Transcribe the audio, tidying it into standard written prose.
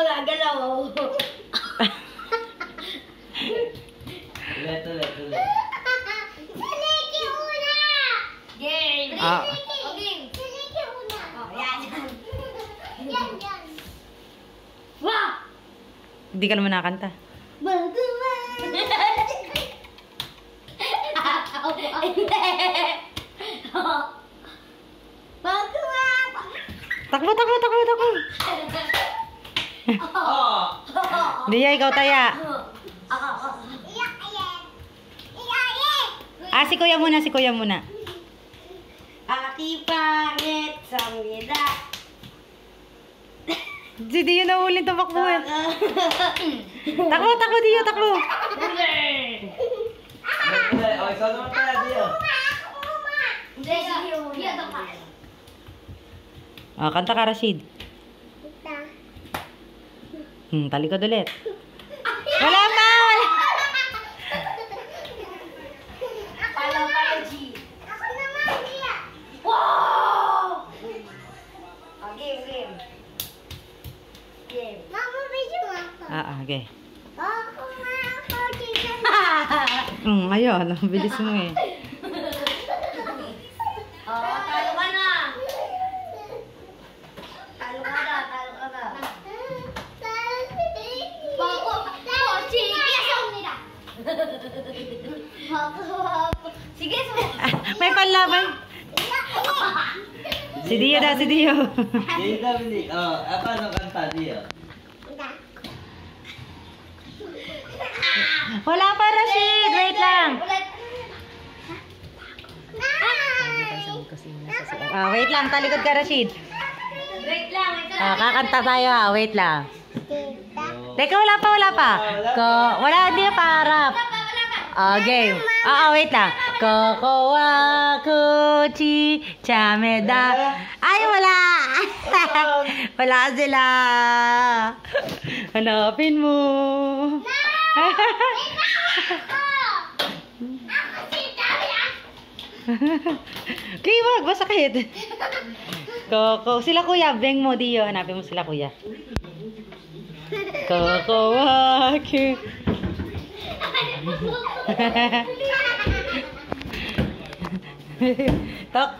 gagalaw. Ulit. Siliki una! Game! Ah. Game! Siliki una! Oh, yan. Yan. Wah! Hindi ka naman nakakanta. Takbo. Dia, ikaw taya. Ah, si kuya muna. Aki pangit sa mida. Si Dio na ulit tumakbo eh. Takbo, Dio, takbo. Oh, ikaw naman pala, Dio. Ah, kanta ka, Rashid. Talikod ulit. Wala pa! Palo, G. Ako naman, Gia. Wow! Game. Mama, video ako. Okay. Ako nga ako, Gia. Ayun, ang bilis mo eh. Talo ka na. Talo ka na. Sige, May panlaban. Si Dio. Dio. Oh, paano kanta, Dio? Wala pa, Rashid. Wait lang. Wait lang. Talikod ka, Rashid. Wait lang. Kakanta tayo ha. Wait lang. Teka, wala pa. Hindi na paharap. Game. Wait lang. Kokowa kuchi chameda. Ay, wala. Wala sila. Hanapin mo. Okay, wag. Masakit. Sila kuya. Beng mo, Dio. Hanapin mo sila kuya. Kokowa kuchi. Tok.